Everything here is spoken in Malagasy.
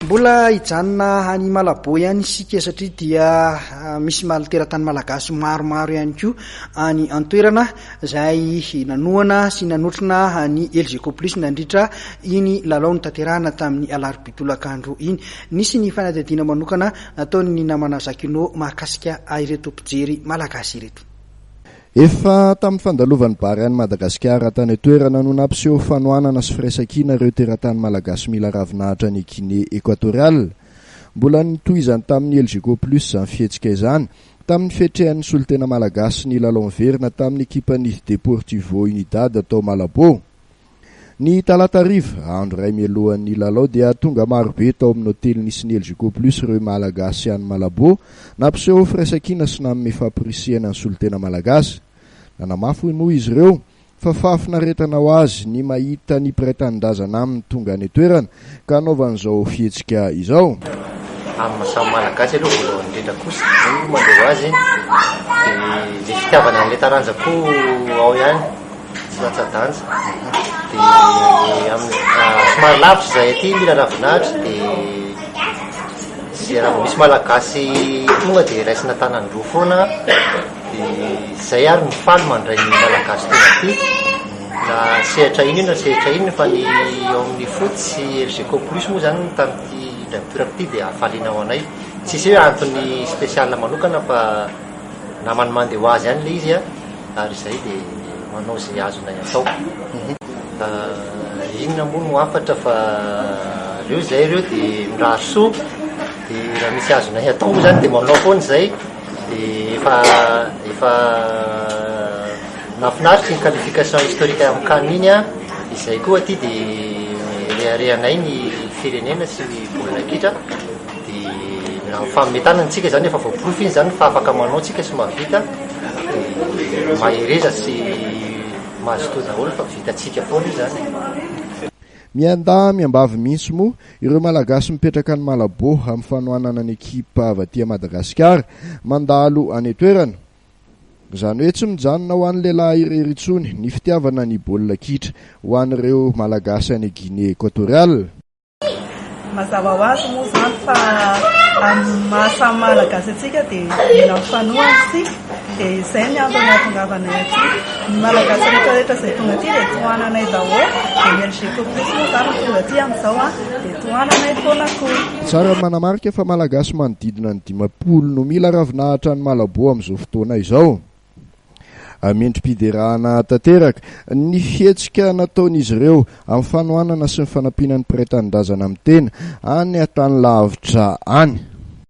Mbola hijanona any Malabo ihany isika satria dia misy maliteratany malagasy maromaro ihany koa any antoerana izay nanoana sy nanotrina ny LGK Plus nandritra iny lalao notanterahana tamin'ny alarobia tolakandro iny. Nisy ny fanadihadiana manokana nataony namana Zakino mahakasika ireto mpijery malagasy ireto. Efa tamin'ny fandalovan'ny bary any Madagasikara tany toerana no nampiseho fanohanana sy firaisankina ireo teratany malagasy mila ravinahitra ny Guinée Équatoriale. Mbola nitohizany tamin'ny LGK Plus izany fihetsika izany tamin'ny fetrehan'ny solitena malagasy ny lalao miverina tamin'ny ekipan'ny Deportivo Unidad atao Malabo. Ny talata hariva andro iray mialohan'ny lalao dia tonga marobe tao amin'ny hotely nisy ny LGK Plus ireo malagasy any Malabo nampiseho firaisankina sy nanome famporisihana ny solitena malagasy. Nanamafy moa izy ireo fa fahafinaretana ho azy ny mahita ny mpiray-tanindrazana aminy tonga any toerana ka anaovan'izao fihetsika izao. Amin'ny samy malagasy aloha voalohany indrindra kosa no mandeha azy dia fitiavana an'ilay taranjako ao ihany tsy latsa-danja dia somary lavitra izay aty mila ravinahitra dia zay raha misy malagasy tonga dia raisina tanandroa foana dia izay ary mifaly mandray ny malagasy tonga aty na sehatra iny fa ny eo amin'ny foot sy LGK Plus moa izany tamin'ity toerako dia afaliana ao anay. Tsisy hoe antony spesialina manokana fa namany mandeha ho azy ihany le izy ary izay dia manao izay azonay atao. Inona moa no afatra fa ireo izay ireo dia miraha soa dia raha misy azonay atao moa izany dia manao foana izay dia efa nafinaritra ny qualification historique amin'ny CAN iny izay koa aty dia rehanay ny firenena sy ny baolina kitra dia fametanana antsika izany efa voaporofy iny izany fa afaka manao antsika sy mahavita dia mahereza sy mahazotoa daholo fa vitantsika foana io zany. Mianda miambavy mihitsy moa ireo malagasy mipetraka any Malabo amin'ny fanohanana ny ekipa avy aty Madagasikara mandalo any toerana. Izany hoe tsy mijanona ho an'ny lehilahy irery intsony ny fitiavana ny baolina kitra ho an'ireo malagasy any Guinée Équatoriale. Mazava ho azy moa izany fa amin'ny mahasamy malagasy atsika dia mila mifanohana isika dia izay ny antony hahatongavanay aty. Ny malagasy rehetrarehetra izay tonga aty dia tohananay daholo dia ny LGK Plus moa izany tonga aty amin'izao dia tohananay foana koa. Tsara manamarika fa malagasy manodidina ny 50 no mila ravinahitra ny Malabo amin'izao fotoana izao. Mentrim-piderahana tanteraka ny fihetsika nataon'izy ireo amin'ny fanohanana sy ny fanampiana ny mpiray-tanindrazana amin'ny tena any an-tany lavitra any.